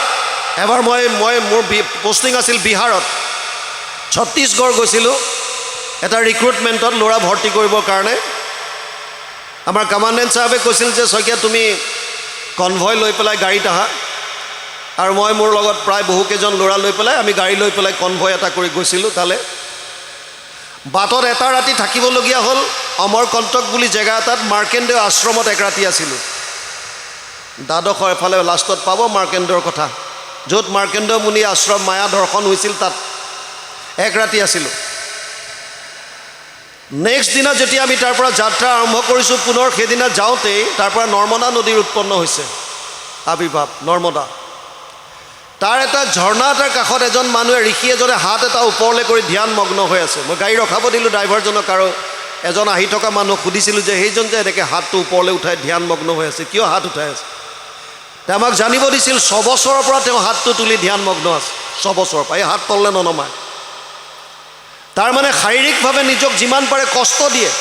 এবাৰ মোৰ পোষ্টিং আছিল বিহাৰত, ছত্তীশগড় গৈছিলোঁ এটা ৰিক্ৰুটমেণ্টত ল'ৰা ভৰ্তি কৰিবৰ কাৰণে। আমাৰ কমাণ্ডেণ্ট চাহাবে কৈছিল যে শইকীয়া তুমি কনভয় লৈ পেলাই গাড়ীত আহা। আৰু মই মোৰ লগত প্ৰায় বহুকেইজন ল'ৰা লৈ পেলাই আমি গাড়ী লৈ পেলাই কনভয় এটা কৰি গৈছিলোঁ তালৈ। বাটত এটা ৰাতি থাকিবলগীয়া হ'ল অমৰকণ্টক বুলি জেগা এটাত। মাৰ্কেণ্ডেয় আশ্ৰমত এক ৰাতি আছিলোঁ। দ্বাদশৰ এফালে লাষ্টত পাব মাৰ্কেণ্ডৰ কথা, য'ত মাৰ্কেণ্ড মুনি আশ্ৰম মায়া দৰ্শন হৈছিল, তাত এক ৰাতি আছিলোঁ। নেক্সট দিনা যেতিয়া আমি তাৰ পৰা যাত্ৰা আৰম্ভ কৰিছোঁ, পুনৰ সেইদিনা যাওঁতেই তাৰ পৰা নৰ্মদা নদীৰ উৎপন্ন হৈছে আবিৰ্ভাৱ। নৰ্মদা, তাৰ এটা ঝৰ্ণা এটাৰ কাষত এজন মানুহে, ঋষি এজনে হাত এটা ওপৰলৈ কৰি ধ্যানমগ্ন হৈ আছে। মই গাড়ী ৰখাব দিলোঁ ড্ৰাইভাৰজনক, আৰু এজন আহি থকা মানুহক সুধিছিলোঁ যে সেইজন যে এনেকৈ হাতটো ওপৰলৈ উঠাই ধ্যানমগ্ন হৈ আছে, কিয় হাত উঠাই আছে? তেওঁ আমাক জানিব দিছিল 6 বছৰৰ পৰা তেওঁ হাতটো তুলি ধ্যানমগ্ন আছে। 6 বছৰৰ পৰা এই হাত তললৈ ননমায়। তাৰমানে শাৰীৰিকভাৱে নিজক যিমান পাৰে কষ্ট দিয়ে।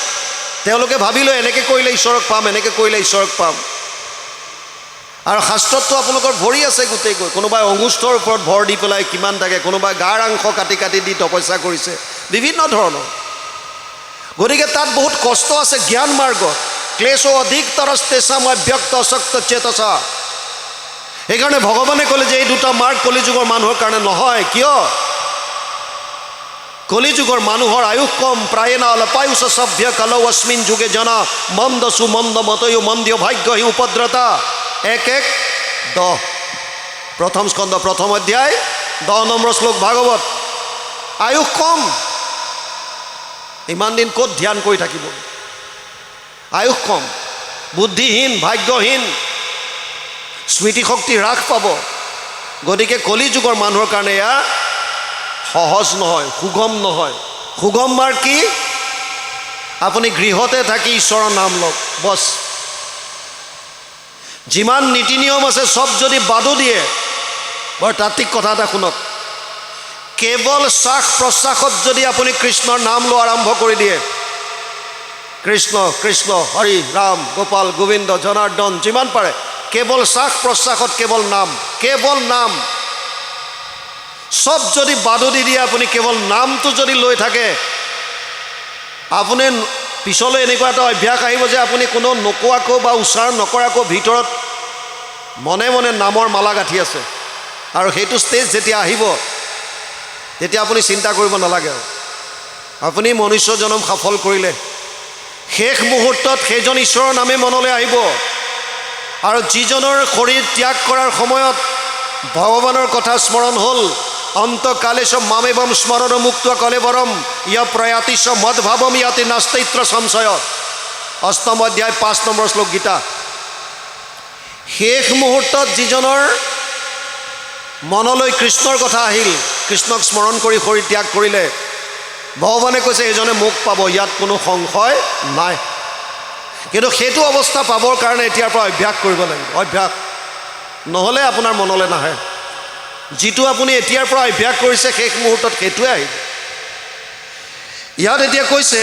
তেওঁলোকে ভাবিলে এনেকৈ কৰিলে ঈশ্বৰক পাম, এনেকৈ কৰিলে ঈশ্বৰক পাম। আৰু শাস্ত্ৰতটো আপোনালোকৰ ভৰি আছে গোটেইকৈ। কোনোবাই অঙ্গুষ্ঠৰ ওপৰত ভৰ দি পেলাই কিমান থাকে, কোনোবাই গাৰ অংশ কাটি কাটি দি তপস্যা কৰিছে, বিভিন্ন ধৰণৰ। গতিকে তাত বহুত কষ্ট আছে জ্ঞান মাৰ্গত। ক্লেশ অধিকতৰস্তেষাম অব্যক্ত অশক্ত চেতসা। সেইকাৰণে ভগৱানে ক'লে যে এই দুটা মাৰ্গ কলিযুগৰ মানুহৰ কাৰণে নহয়। কিয়? কলিযুগৰ মানুহৰ আয়ুস কম। প্ৰায়েনা অলপায়ুষ সভ্য কলৌ অস্মিন যুগে জনা মন্দ সুমন্দ মতয়ো মন্দ্য ভাগ্য হি উপদ্ৰতা। 1:10 প্ৰথম স্কন্ধ 1ম অধ্যায় 10 নম্বৰ শ্লোক ভাগৱত। আয়ুস কম, ইমান দিন ক'ত ধ্যান কৰি থাকিব? আয়ুস কম, বুদ্ধিহীন, ভাগ্যহীন, স্মৃতিশক্তি হ্ৰাস পাব। গতিকে কলিযুগৰ মানুহৰ কাৰণে এয়া সহজ নহয়, সুগম নহয়। সুগম মাৰ্গ কি? আপুনি গৃহতে থাকি ঈশ্বৰৰ নাম লওক, বছ। যিমান নীতি নিয়ম আছে চব যদি বাদো দিয়ে, বৰ তাত্ত্বিক কথা এটা শুনক, কেৱল শ্বাস প্ৰশ্বাসত যদি আপুনি কৃষ্ণৰ নাম লোৱা আৰম্ভ কৰি দিয়ে, কৃষ্ণ কৃষ্ণ হৰি ৰাম গোপাল গোবিন্দ জনাৰ্দন, যিমান পাৰে কেৱল শ্বাস প্ৰশ্বাসত কেৱল নাম, কেৱল নাম, সব যদি বাদো দি দিয়ে, আপুনি কেৱল নামটো যদি লৈ থাকে, আপুনি পিছলৈ এনেকুৱা এটা অভ্যাস আহিব যে আপুনি কোনো নোকোৱাকৈ বা উচ্চাৰণ নকৰাকৈ ভিতৰত মনে মনে নামৰ মালা গাঁঠি আছে। আৰু সেইটো ষ্টেজ যেতিয়া আহিব, তেতিয়া আপুনি চিন্তা কৰিব নালাগে। আৰু আপুনি মনুষ্য জনম সফল কৰিলে, শেষ মুহূৰ্তত সেইজন ঈশ্বৰৰ নামে মনলৈ আহিব। আৰু যিজনৰ শৰীৰ ত্যাগ কৰাৰ সময়ত ভগৱানৰ কথা স্মৰণ হ'ল, অন্তকালেশ মামেবম স্মৰণ মুক্ত কলেবৰম ইয় প্ৰয়াতিশ মদভাৱম ইয়াতে নাস্তিত্ব সংশয়। 8ম অধ্যায় 5 নম্বৰ শ্লোক গীতা। শেষ মুহূৰ্তত যিজনৰ মনলৈ কৃষ্ণৰ কথা আহিল, কৃষ্ণক স্মৰণ কৰি শৰীৰ ত্যাগ কৰিলে, ভগৱানে কৈছে এইজনে মোক পাব, ইয়াত কোনো সংশয় নাই। কিন্তু সেইটো অৱস্থা পাবৰ কাৰণে এতিয়াৰ পৰা অভ্যাস কৰিব লাগিব, অভ্যাস, নহ'লে আপোনাৰ মনলৈ নাহে। যিটো আপুনি এতিয়াৰ পৰা অভ্যাস কৰিছে শেষ মুহূৰ্তত সেইটোৱে আহিব। ইয়াত এতিয়া কৈছে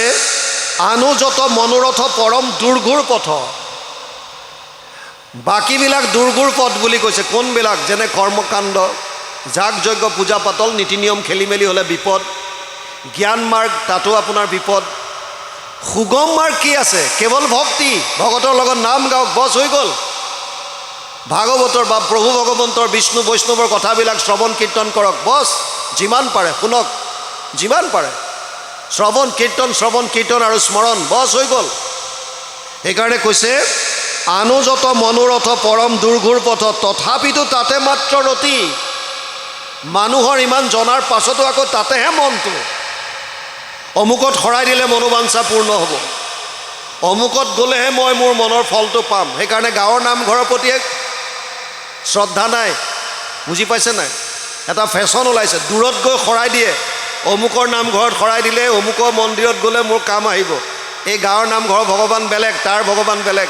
আনুযত মনোৰথ পৰম দুৰ্ঘুৰ পথ। বাকীবিলাক দুৰ্ঘুৰ পথ বুলি কৈছে। কোনবিলাক? যেনে কৰ্মকাণ্ড, যাগ যজ্ঞ, পূজা পাতল, নীতি নিয়ম খেলি মেলি হ'লে বিপদ। জ্ঞান মাৰ্গ, তাতো আপোনাৰ বিপদ। সুগম মাৰ্গ কি আছে? কেৱল ভক্তি, ভগতৰ লগত নাম গাওক, বছ হৈ গ'ল। ভাগৱতৰ বা প্ৰভু ভগৱন্তৰ বিষ্ণু বৈষ্ণৱৰ কথাবিলাক শ্ৰৱণ কীৰ্তন কৰক, বছ। যিমান পাৰে শুনক, যিমান পাৰে শ্ৰৱণ কীৰ্তন আৰু স্মৰণ, বছ হৈ গ'ল। সেইকাৰণে কৈছে আনুযত মনোৰথ পৰম দুৰ্ঘুৰ পথ তথাপিতো তাতে মাত্ৰ ৰতি। মানুহৰ ইমান জনাৰ পাছতো আকৌ তাতেহে মনটো। অমুকত শৰাই দিলে মনোবাঞ্ছা পূৰ্ণ হ'ব, অমুকত গ'লেহে মই মোৰ মনৰ ফলটো পাম। সেইকাৰণে গাঁৱৰ নামঘৰৰ প্ৰতি শ্ৰদ্ধা নাই। বুজি পাইছে নাই? এটা ফেশ্বন ওলাইছে, দূৰত গৈ শৰাই দিয়ে। অমুকৰ নামঘৰত শৰাই দিলে, অমুকৰ মন্দিৰত গ'লে মোৰ কাম আহিব। এই গাঁৱৰ নামঘৰৰ ভগৱান বেলেগ, তাৰ ভগৱান বেলেগ।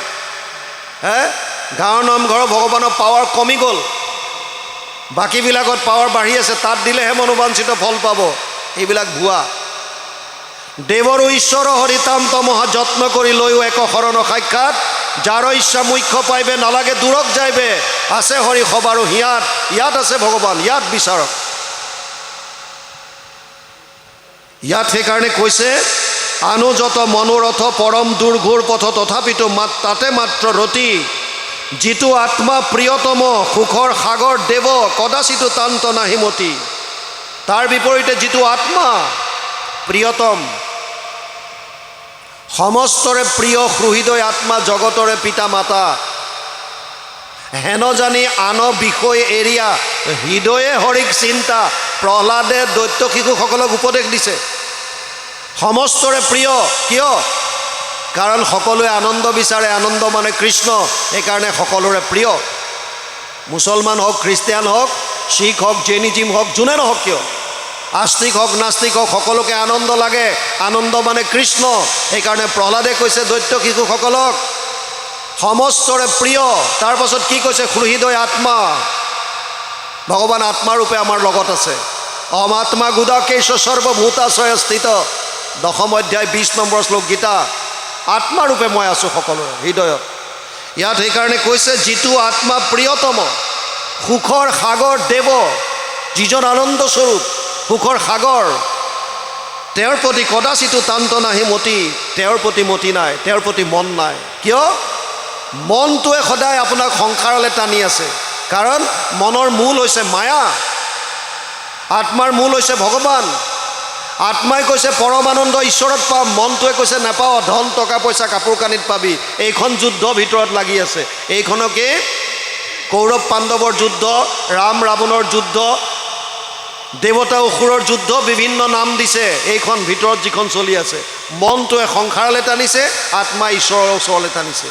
গাঁৱৰ নামঘৰৰ ভগৱানৰ পাৱাৰ কমি গ'ল, বাকীবিলাকত পাৱাৰ বাঢ়ি আছে, তাত দিলেহে মনোবাঞ্ছিত ফল পাব। এইবিলাক ভুৱা। দেৱৰ ঈশ্বৰ হৰিতাম তমহা যত্ন কৰি লৈও এক শৰণ সাক্ষাৎ, যাৰ ইচ্ছা মুখ্য পাইবে নালাগে দূৰক যাইবে, আছে হৰি সবাৰো হিয়াত। ইয়াত আছে ভগৱান, ইয়াত বিচাৰক। ইয়াত সেইকাৰণে কৈছে আনুযত মনোৰথ পৰম দুৰ্ঘুৰ পথ তথাপিতো তাতে মাত্ৰ ৰতি। যিটো আত্মা প্ৰিয়তম সুখৰ সাগৰ দেৱ কদাচিতো তান্ত নাহিমতি। তাৰ বিপৰীতে যিটো আত্মা প্ৰিয়তম, সমস্তৰে প্ৰিয় সুহৃদয় আত্মা, জগতৰে পিতা মাতা, হেন জানি আন বিষয় এৰিয়া হৃদয়ে হৰিক চিন্তা। প্ৰহ্লাদে দৈত্য শিশুসকলক উপদেশ দিছে, সমস্তৰে প্ৰিয় কিয় কাৰণ সকলোৱে আনন্দ বিচাৰে আনন্দ মানে কৃষ্ণ সেইকাৰণে সকলোৰে প্ৰিয় মুছলমান হওক খ্ৰীষ্টিয়ান হওক শিখ হওক জৈনিজিম হওক যোনে নহওক কিয় আস্তিক হওক নাস্তিক হওক সকলোকে আনন্দ লাগে আনন্দ মানে কৃষ্ণ সেইকাৰণে প্ৰহ্লাদে কৈছে দৈত্য শিশুসকলক সমস্তৰে প্ৰিয় তাৰ পাছত কি কৈছে হৃদয় আত্মা ভগৱান আত্মাৰূপে আমাৰ লগত আছে অহম আত্মা গুদাকেশ সৰ্বভূতাশ্ৰয় স্থিত দশম অধ্যায় 20 নম্বৰ শ্লোক গীতা আত্মাৰূপে মই আছোঁ সকলোৰে হৃদয়ত ইয়াত সেইকাৰণে কৈছে যিটো আত্মা প্ৰিয়তম সুখৰ সাগৰ দেৱ যিজন আনন্দ স্বৰূপ সুখৰ সাগৰ তেওঁৰ প্ৰতি কদাচিতো তান্ত নাহি মতি তেওঁৰ প্ৰতি মতি নাই তেওঁৰ প্ৰতি মন নাই কিয় মনটোৱে সদায় আপোনাক সংসাৰলৈ টানি আছে কাৰণ মনৰ মূল হৈছে মায়া আত্মাৰ মূল হৈছে ভগৱান আত্মাই কৈছে পৰমানন্দ ঈশ্বৰত পাম মনটোৱে কৈছে নাপাওঁ ধন টকা পইচা কাপোৰ কানিত পাবি এইখন যুদ্ধ ভিতৰত লাগি আছে এইখনকে কৌৰৱ পাণ্ডৱৰ যুদ্ধ ৰাম ৰাৱণৰ যুদ্ধ দেৱতা অসুৰৰ যুদ্ধ বিভিন্ন নাম দিছে এইখন ভিতৰত যিখন চলি আছে মনটোৱে সংসাৰলৈ টানিছে আত্মা ঈশ্বৰৰ ওচৰলৈ টানিছে